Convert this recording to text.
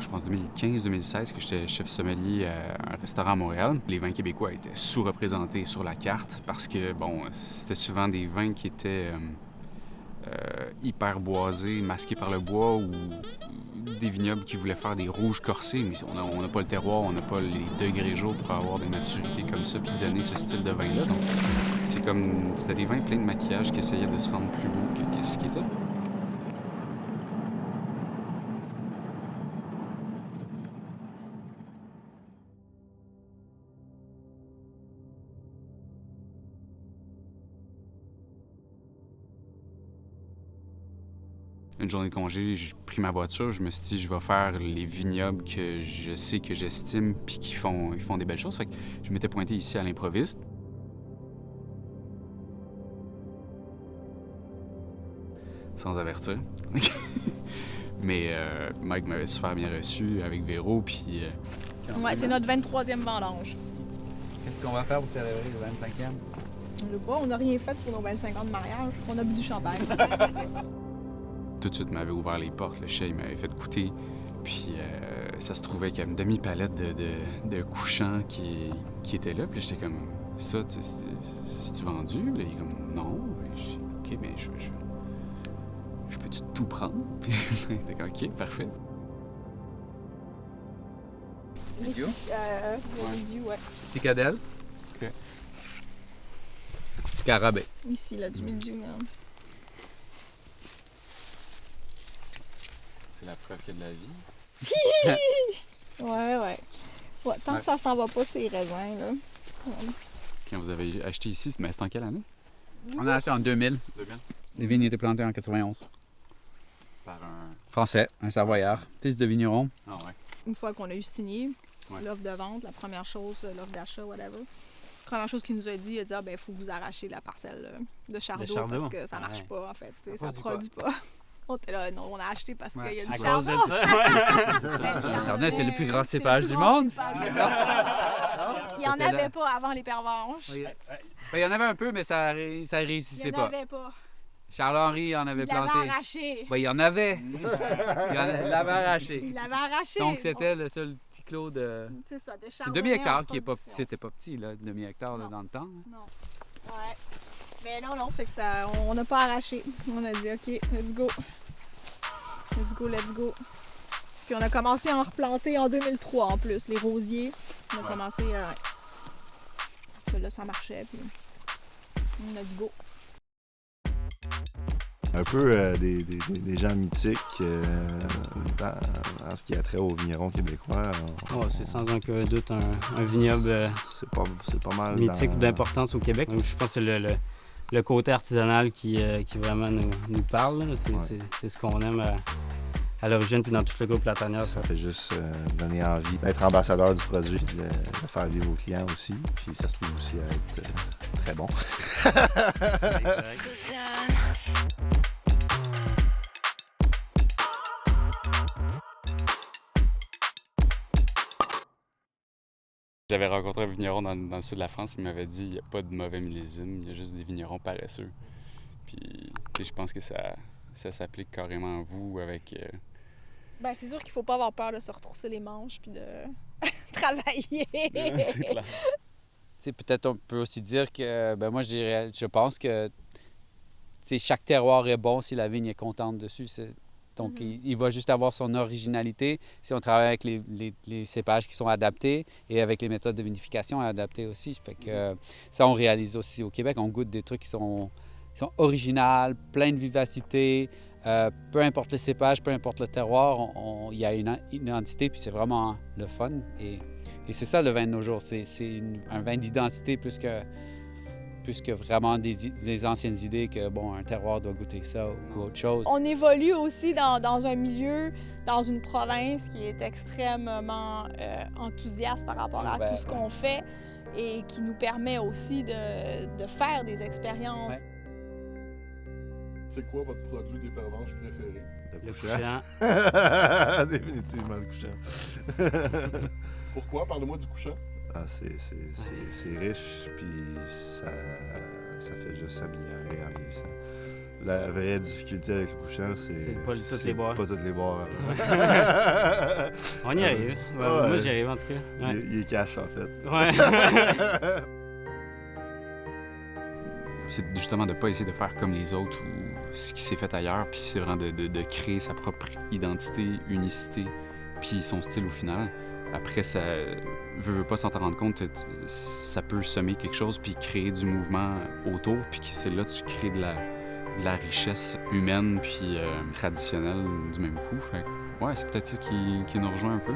je pense 2015-2016 que j'étais chef sommelier à un restaurant à Montréal. Les vins québécois étaient sous-représentés sur la carte parce que, bon, c'était souvent des vins qui étaient hyper boisés, masqués par le bois ou des vignobles qui voulaient faire des rouges corsés, mais on n'a pas le terroir, on n'a pas les degrés chauds pour avoir des maturités comme ça puis donner ce style de vin-là. Donc, c'était des vins pleins de maquillage qui essayaient de se rendre plus beau que ce qui était. Une journée de congé, j'ai pris ma voiture, je me suis dit, je vais faire les vignobles que je sais, que j'estime, puis ils font des belles choses. Fait que je m'étais pointé ici à l'improviste. Sans avertir. Mais Mike m'avait super bien reçu avec Véro, puis... Ouais, c'est notre 23e vendange. Qu'est-ce qu'on va faire pour célébrer le 25e? On le voit, on n'a rien fait pour nos 25 ans de mariage. On a bu du champagne. Tout de suite, m'avait ouvert les portes. Le chef, il m'avait fait goûter. Puis ça se trouvait qu'il y avait une demi-palette de couchants qui était là. Puis j'étais comme, ça, c'est-tu vendu? Là, il est comme, non. OK, mais je peux-tu tout prendre? Puis il était comme, OK, parfait. Mildiou? Mildiou, ouais. Cicadelle. OK. Scarabée. Ici, là, du mildiou. C'est la preuve qu'il y a de la vie. Ouais, tant que ça s'en va pas, ces raisins, là. Quand vous avez acheté ici, mais c'était en quelle année? On a acheté en 2000. 2000. Les vignes étaient plantées en 91. Par un... Français, un Savoyard, fils de vigneron. Ah ouais. Une fois qu'on a eu signé Ouais. l'offre de vente, la première chose, l'offre d'achat, whatever, la première chose qu'il nous a dit, il a dit, il faut que vous arrachiez la parcelle de Chardot parce que ça marche pas, en fait. Ça produit pas. On était là, non, on a acheté parce qu'il y a du Chardot. Le Chardonnay, c'est le plus grand cépage du monde. Il n'y en avait pas avant les pervenches. Il y en avait un peu, mais ça réussissait Il n'y en avait pas. Charles-Henri en avait Il planté. l'avait arraché. Il y en avait. Il l'avait arraché. Il l'avait arraché. Donc, c'était le seul petit clos de... C'est ça, de Chardonnay. Demi-hectare, qui est pas... C'était pas petit, là, demi-hectare là, dans le temps. Non. Ouais. Mais non, fait que ça, on n'a pas arraché. On a dit, OK, let's go. Let's go. Puis on a commencé à en replanter en 2003 en plus, les rosiers. On a commencé à... Là, ça marchait, puis on a dit go. Un peu des gens mythiques en ce qui a trait aux vignerons québécois. C'est sans aucun doute un vignoble c'est pas mal mythique d'importance au Québec. Donc, je pense que c'est le côté artisanal qui vraiment nous parle. C'est ce qu'on aime à l'origine puis dans tout le groupe Latanière. Ça fait juste donner envie d'être ambassadeur du produit, de faire vivre vos clients aussi. Puis ça se trouve aussi à être très bon. J'avais rencontré un vigneron dans le sud de la France qui m'avait dit il n'y a pas de mauvais millésime, il y a juste des vignerons paresseux. Puis je pense que ça s'applique carrément à vous avec... C'est sûr qu'il faut pas avoir peur de se retrousser les manches puis de travailler. C'est clair. Peut-être on peut aussi dire que, moi je pense que chaque terroir est bon si la vigne est contente dessus. Donc, il va juste avoir son originalité si on travaille avec les cépages qui sont adaptés et avec les méthodes de vinification adaptées aussi. Fait que ça, on réalise aussi au Québec. On goûte des trucs qui sont originales, pleins de vivacité. Peu importe le cépage, peu importe le terroir, il y a une identité, puis c'est vraiment le fun. Et c'est ça le vin de nos jours. C'est un vin d'identité plus que vraiment des anciennes idées que, un terroir doit goûter ça ou autre chose. On évolue aussi dans un milieu, dans une province qui est extrêmement enthousiaste par rapport à tout ce qu'on fait et qui nous permet aussi de faire des expériences. Ouais. C'est quoi votre produit des pervenches préféré? Le couchant. Définitivement le couchant. Pourquoi? Parlez-moi du couchant. C'est riche, puis ça fait juste s'améliorer en vieillissant. La vraie difficulté avec le couchant, C'est pas toutes les boire. Pas toutes les boire. On y arrive. Ouais, Ouais. Moi, j'y arrive en tout cas. Ouais. Il est cash, en fait. Ouais. C'est justement de ne pas essayer de faire comme les autres ou ce qui s'est fait ailleurs, puis c'est vraiment de créer sa propre identité, unicité, puis son style au final. Après, ça veut pas, sans t'en rendre compte, ça peut semer quelque chose puis créer du mouvement autour, puis que c'est là que tu crées de la richesse humaine puis traditionnelle du même coup. Fait que, ouais, c'est peut-être ça qui nous rejoint un peu.